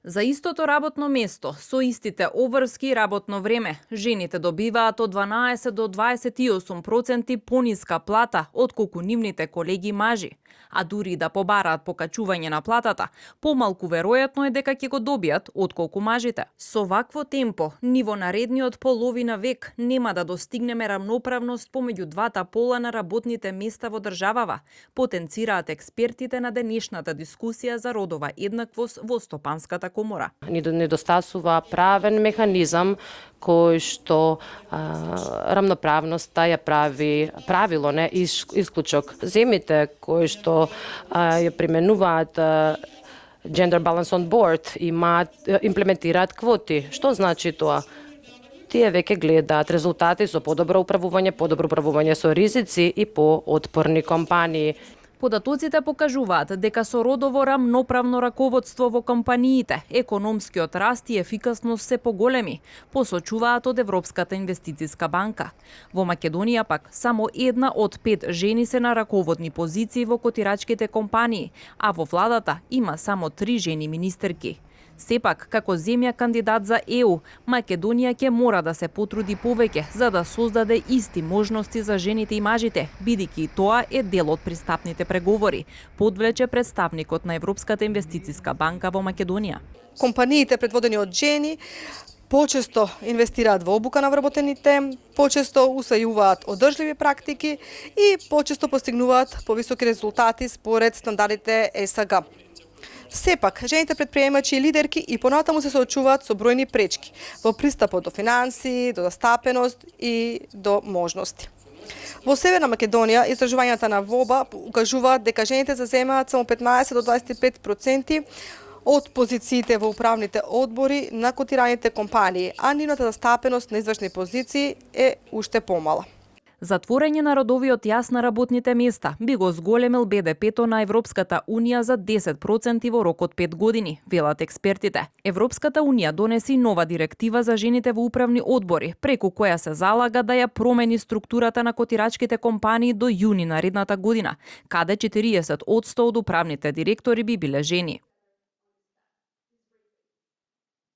За истото работно место, со истите обврски и работно време, жените добиваат од 12 до 28% пониска плата отколку нивните колеги мажи. А дури и да побараат покачување на платата, помалку веројатно е дека ќе го добијат отколку мажите. Со вакво темпо, ни во наредниот половина век нема да достигнеме рамноправност помеѓу двата пола на работните места во државава, потенцираат експертите на денешната дискусија за родова еднаквост во Стопанската комора. Недостасува правен механизам кој што рамноправноста ја прави правило, не исклучок. Земите кои што ја применуваат Gender Balance on Board имплементираат квоти. Што значи тоа? Тие веќе гледаат резултати со подобро управување со ризици и поотпорни компании. Податоците покажуваат дека со родово рамноправно раководство во компаниите, економскиот раст и ефикасност се поголеми, посочуваат од Европската инвестициска банка. Во Македонија пак само 1 од 5 жени се на раководни позиции во котирачките компании, а во владата има само 3 жени министерки. Сепак, како земја кандидат за ЕУ, Македонија ќе мора да се потруди повеќе за да создаде исти можности за жените и мажите, бидејќи и тоа е дел од пристапните преговори, подвлече представникот на Европската инвестициска банка во Македонија. Компаниите предводени од жени почесто инвестираат во обука на вработените, почесто усвојуваат одржливи практики и почесто постигнуваат повисоки резултати според стандардите ЕСГ. Сепак, жените предприемачи и лидерки и понатаму се соочуваат со бројни пречки во пристапот до финанси, до застапеност и до можности. Во Северна Македонија, истражувањата на ВОБА укажуваат дека жените заземаат само 15 до 25% од позициите во управните одбори на котираните компании, а нивната застапеност на извршни позиции е уште помала. Затворање на родовиот јас на работните места би го зголемил БДП-то на Европската Унија за 10% во рок од 5 години, велат експертите. Европската Унија донеси нова директива за жените во управни одбори, преку која се залага да ја промени структурата на котирачките компании до јуни наредната година, каде 40% од управните директори би биле жени.